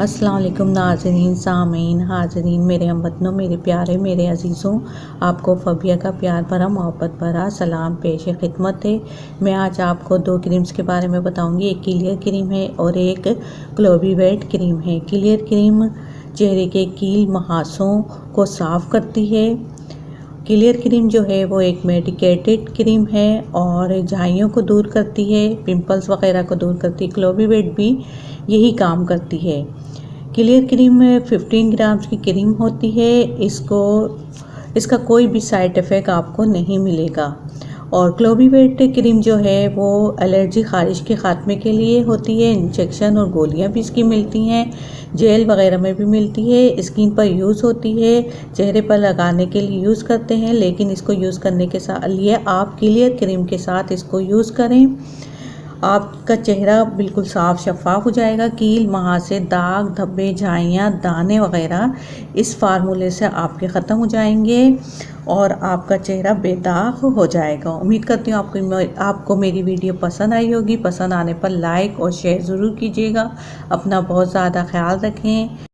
अस्सलाम वालेकुम नाज़रीन, सामीन, हाज़रीन, मेरे हमवतनों, मेरे प्यारे, मेरे अज़ीज़ों, आपको फ़बिया का प्यार भरा मोहब्बत भरा सलाम पेश खिदमत है। मैं आज आपको दो क्रीम्स के बारे में बताऊंगी। एक क्लियर क्रीम है और एक ग्लोबी वेट क्रीम है। क्लियर क्रीम चेहरे के कील मुहासों को साफ़ करती है। क्लियर क्रीम जो है वो एक मेडिकेटेड क्रीम है और झाइयों को दूर करती है, पिंपल्स वगैरह को दूर करती है। ग्लोबी वेट भी यही काम करती है। क्लियर क्रीम में 15 ग्राम्स की क्रीम होती है। इसका कोई भी साइड इफ़ेक्ट आपको नहीं मिलेगा। और ग्लोबी वेट क्रीम जो है वो एलर्जी खारिश के ख़ात्मे के लिए होती है। इंजेक्शन और गोलियां भी इसकी मिलती हैं, जेल वगैरह में भी मिलती है। स्किन पर यूज़ होती है, चेहरे पर लगाने के लिए यूज़ करते हैं, लेकिन इसको यूज़ करने के लिए आप क्लियर क्रीम के साथ इसको यूज़ करें। आपका चेहरा बिल्कुल साफ़ शफाफ हो जाएगा। कील, मुहासे, दाग, धब्बे, झाइयाँ, दाने वगैरह इस फार्मूले से आपके ख़त्म हो जाएंगे और आपका चेहरा बेदाग हो जाएगा। उम्मीद करती हूँ आपको मेरी वीडियो पसंद आई होगी। पसंद आने पर लाइक और शेयर ज़रूर कीजिएगा। अपना बहुत ज़्यादा ख्याल रखें।